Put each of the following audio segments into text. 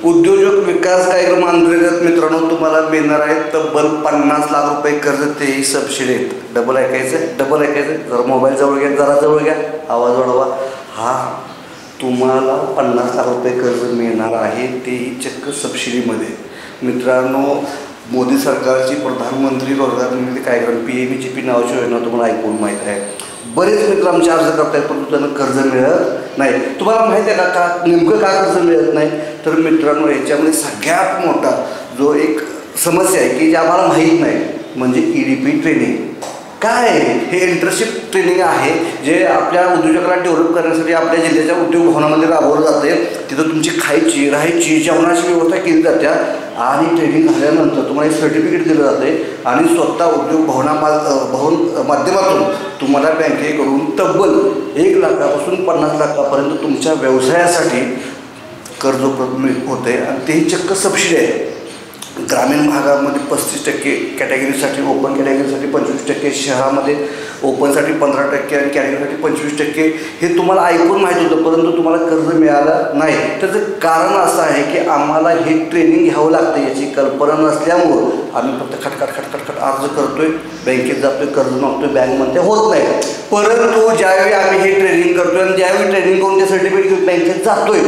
उद्योजक विकास कार्यक्रम अंतर्गत मित्रांनो तुम्हाला मिळणार आहे तब्बल 50 लाख रुपये कर्ज, तेही सबसिडीत. डबल ऐकायचं जरा मोबाईल जवळ घ्या, जवळ घ्या, आवाज वाढवा. तुम्हाला 50 लाख रुपये कर्ज मिळणार आहे, तेही चक्क सबसिडीमध्ये. मित्रांनो, मोदी सरकारची प्रधानमंत्री रोजगार निर्मिती कार्यक्रम PMGP नावाची योजना तुम्हाला ऐकून माहीत आहे. बरेच मित्र आमचे अर्ज करतायत परंतु त्यांना कर्ज मिळत नाही. तुम्हाला माहिती आहे का नेमकं का कर्ज मिळत नाही? तर मित्रांनो, याच्यामध्ये सगळ्यात मोठा जो एक समस्या आहे की जे आम्हाला माहीत नाही म्हणजे EDP ट्रेनिंग. काय आहे हे? इंटर्नशिप ट्रेनिंग आहे जे आपल्या उद्योजकाला डेव्हलप करण्यासाठी आपल्या जिल्ह्याच्या उद्योग भवनामध्ये राबवलं जाते. तिथं तुमची खायची, राहायची, जेवणाची व्यवस्था केली जाते आणि ट्रेनिंग झाल्यानंतर तुम्हाला एक सर्टिफिकेट दिलं जाते आणि स्वतः उद्योग भवन माध्यमातून तुम्हाला बँकेकडून तब्बल 1 लाखापासून 50 लाखापर्यंत तुमच्या व्यवसायासाठी कर्ज उपलब्ध होते आणि तेही चक्क सबसिडी आहे. ग्रामीण भागामध्ये 35% कॅटेगरीसाठी, ओपन कॅटेगरीसाठी 25%, शहरामध्ये ओपनसाठी 15% आणि कॅटेगरीसाठी 25%. हे तुम्हाला ऐकून माहीत होतं परंतु तुम्हाला कर्ज मिळालं नाही. त्याचं कारण असं आहे की आम्हाला हे ट्रेनिंग घ्यावं लागतं. याची कल्पना नसल्यामुळं आम्ही फक्त खटखट अर्ज करतोय, बँकेत जातोय, कर्ज मागतोय, बँक म्हणते होत नाही. परंतु ज्यावेळी आम्ही हे ट्रेनिंग करतोय आणि ज्यावेळी ट्रेनिंग करून ते सर्टिफिकेट घेऊन बँकेत जातोय,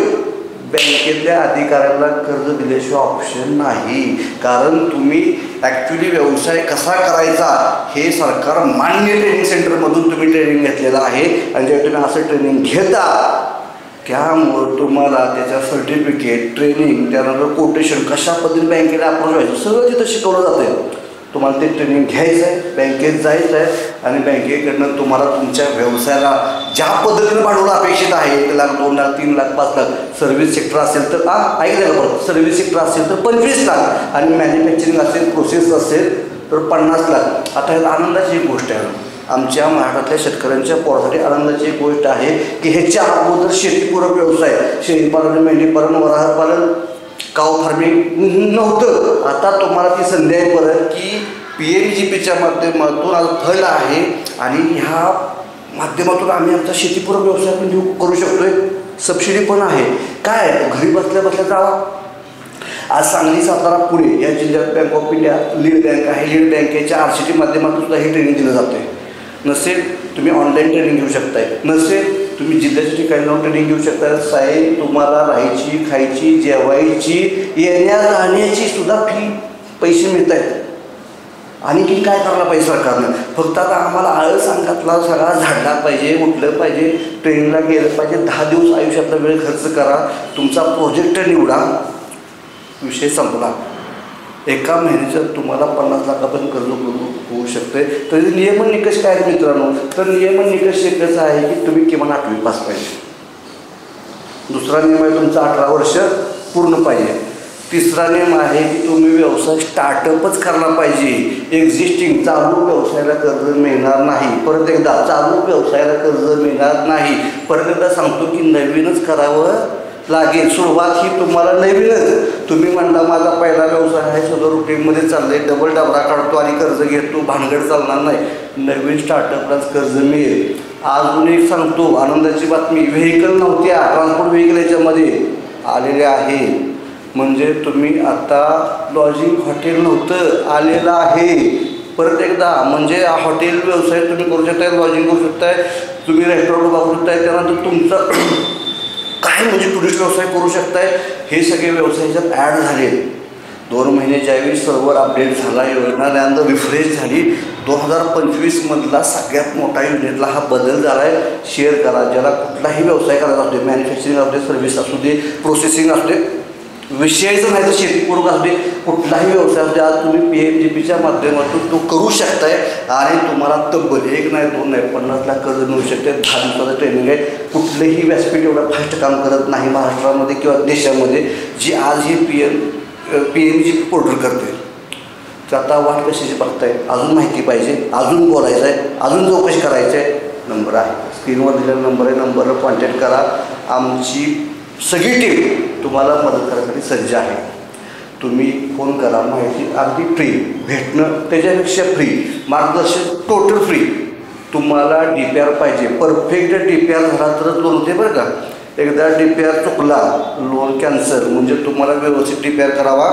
बँकेतल्या अधिकाऱ्याला कर्ज दिल्याशिवाय ऑप्शन नाही. कारण तुम्ही ॲक्च्युली व्यवसाय कसा करायचा हे सरकार मान्य ट्रेनिंग सेंटरमधून तुम्ही ट्रेनिंग घेतलेलं आहे आणि जेव्हा तुम्ही असं ट्रेनिंग घेता त्यामुळं तुम्हाला त्याच्या सर्टिफिकेट, ट्रेनिंग, त्यानंतर कोटेशन, कशा पद्धतीने बँकेला अप्रोच व्हायचं सगळं तिथं शिकवलं जातं आहे. तुम्हाला ते ट्रेनिंग घ्यायचं आहे, बँकेत जायचं आहे आणि बँकेकडनं तुम्हाला तुमच्या व्यवसायाला ज्या पद्धतीनं भांडवल अपेक्षित आहे 1 लाख, 2 लाख, 3 लाख, 5 लाख, सर्व्हिस सेक्टर असेल तर ऐकलं का बरं, सर्व्हिस सेक्टर असेल तर 25 लाख आणि मॅन्युफॅक्चरिंग असेल, प्रोसेस असेल तर 50 लाख. आता ह्यात आनंदाची एक गोष्ट आहे. आमच्या महाराष्ट्रातल्या शेतकऱ्यांच्या पोरासाठी आनंदाची एक गोष्ट आहे की ह्याच्या अगोदर शेतीपूरक व्यवसाय, शेळीपालन, मेंढीपालन, वराहपालन, काऊ फार्मिंग नव्हतं. आता तुम्हाला ती संधी आहे परत की PMGPच्या माध्यमातून आज फल आहे आणि ह्या माध्यमातून आम्ही आमचा शेतीपूरक व्यवसाय पण करू शकतोय. सबसिडी पण आहे. काय घरी बसल्या जावा. आज सांगली, सातारा, पुणे या जिल्ह्यात bank of India lead bank आहे. लीड बँकेच्या RCT माध्यमातून सुद्धा हे ट्रेनिंग दिलं जातं आहे. नसेल तुम्ही ऑनलाईन ट्रेनिंग घेऊ शकताय, नसेल तुम्ही जिल्ह्याच्या ठिकाणी जाऊन ट्रेनिंग घेऊ शकता. साहेब तुम्हाला राहायची, खायची, जेवायची, येण्या राहण्याची सुद्धा पैसे मिळत आहेत. आणखी काय करायला पाहिजे सरकारनं? फक्त आता आम्हाला आळस अंगातला सगळा झाडला पाहिजे, उठलं पाहिजे, ट्रेनिंगला गेलं पाहिजे. 10 दिवस आयुष्यातला वेळ खर्च करा, तुमचा प्रोजेक्ट निवडा, विषय संपला. 1 महिन्याच्यात तुम्हाला 50 लाखापर्यंत कर्ज होऊ शकते. तर नियमन निकष काय आहेत मित्रांनो? तर नियमन निकष एकच आहे की तुम्ही किमान 8वी पास पाहिजे. दुसरा नियम आहे तुमचा 18 वर्ष पूर्ण पाहिजे. तिसरा नियम आहे की तुम्ही व्यवसाय स्टार्टअपच करायला पाहिजे. एक्झिस्टिंग चालू व्यवसायाला कर्ज मिळणार नाही. परत एकदा चालू व्यवसायाला कर्ज मिळणार नाही. परत एकदा सांगतो की नवीनच करावं लागेल. सुरुवात ही तुम्हाला नवीनच. तुम्ही म्हणता माझा पहिला व्यवसाय आहे, सगळं रुटीनमध्ये चाललंय, डबल डबरा काढतो आणि कर्ज घेतो, भानगड चालणार नाही. नवीन स्टार्टअपलाच कर्ज मिळेल. अजून एक सांगतो आनंदाची बातमी, व्हेकल नव्हत्या, ट्रान्सपोर्ट व्हेकल याच्यामध्ये आलेले आहे. म्हणजे तुम्ही आता लॉजिंग हॉटेल नव्हतं, आलेलं आहे. परत एकदा म्हणजे हॉटेल व्यवसाय तुम्ही करू शकताय, लॉजिंग करू शकताय, तुम्ही रेस्टॉरंट बघू शकताय, त्यानंतर तुमचं काय म्हणजे टुरिस्ट व्यवसाय करू शकताय. हे सगळे व्यवसाय ह्याच्यात ॲड झाले. 2 महिने ज्यावेळी सर्व्हर अपडेट झाला, योजना त्यानंतर रिफ्रेश झाली. 2025मधला सगळ्यात मोठा युनिटला हा बदल झाला आहे. शेअर करा. ज्याला कुठलाही व्यवसाय करायचा असू दे, मॅन्युफॅक्चरिंग असू दे, सर्व्हिस असू दे, प्रोसेसिंग असू दे, विषयाचं नाही तर शेतीपूरक असू दे, कुठलाही व्यवसाय असू दे, आज तुम्ही PMGPच्या माध्यमातून तो करू शकताय आणि तुम्हाला तब्बल 1 नाही 2 नाही 50 लाख कर्ज मिळू शकते. 10 दिवसाचं ट्रेनिंग आहे. कुठलेही व्यासपीठ एवढं फास्ट काम करत नाही महाराष्ट्रामध्ये किंवा देशामध्ये जी आज ही PMGP पोर्टल करते. तर आता वाट कशाची बघताय? अजून माहिती पाहिजे, अजून बोलायचं आहे, अजून चौकशी करायचं आहे. नंबर आहे स्क्रीनवर दिलेला नंबर आहे. नंबरवर कॉन्टॅक्ट करा. आमची सगळी टीम तुम्हाला मदत करण्यासाठी सज्ज आहे. तुम्ही फोन करा. माहिती अगदी फ्री भेटणं, त्याच्यापेक्षा फ्री मार्गदर्शन टोटल फ्री. तुम्हाला DPR पाहिजे, परफेक्ट DPR झाला तरच लोन होते बरं का. एकदा DPR चुकला, लोन कॅन्सल, म्हणजे तुम्हाला व्यवस्थित DPR करावा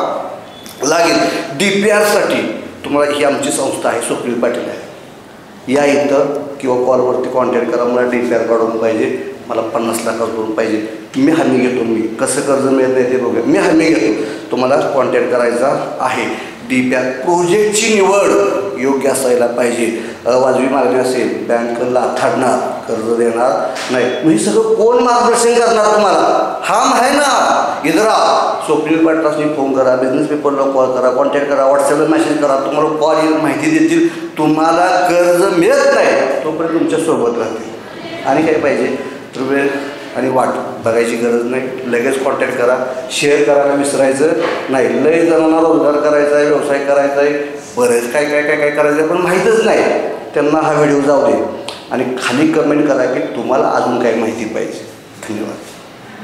लागेल. DPRसाठी तुम्हाला ही आमची संस्था आहे, स्वप्नील पाटील आहे, या इथं किंवा कॉलवरती कॉन्टॅक्ट करा. मला DPR काढून पाहिजे, मला 50 लाखाचं लोन पाहिजे, मी हमी घेतो. मी कसं कर्ज मिळत नाही ते बघूया, मी हमी घेतो. तुम्हाला कॉन्टॅक्ट करायचा आहे. DPR प्रोजेक्टची निवड योग्य असायला पाहिजे. वाजवी मागणी असेल, बँक लाथाडणार, कर्ज देणार नाही. म्हणजे सगळं कोण मार्गदर्शन करणार तुम्हाला? हम आहे ना इधर. स्वप्नील पाटलांनी फोन करा, बिझनेस पेपरला कॉल करा, कॉन्टॅक्ट करा, व्हॉट्सअपला मेसेज करा. तुम्हाला कॉल येईल, माहिती देतील. तुम्हाला कर्ज मिळत नाही तोपर्यंत तुमच्यासोबत राहतील. आणि काय पाहिजे तर वेळ आणि वाट बघायची गरज नाही. लगेच कॉन्टॅक्ट करा. शेअर करायला विसरायचं नाही. लय जणांना रोजगार करायचा आहे, व्यवसाय करायचा आहे, बरेच काय काय काय काय करायचं आहे, पण माहीतच नाही. त्यांना हा व्हिडिओ जाऊ दे आणि खाली कमेंट करा की तुम्हाला अजून काय माहिती पाहिजे. धन्यवाद.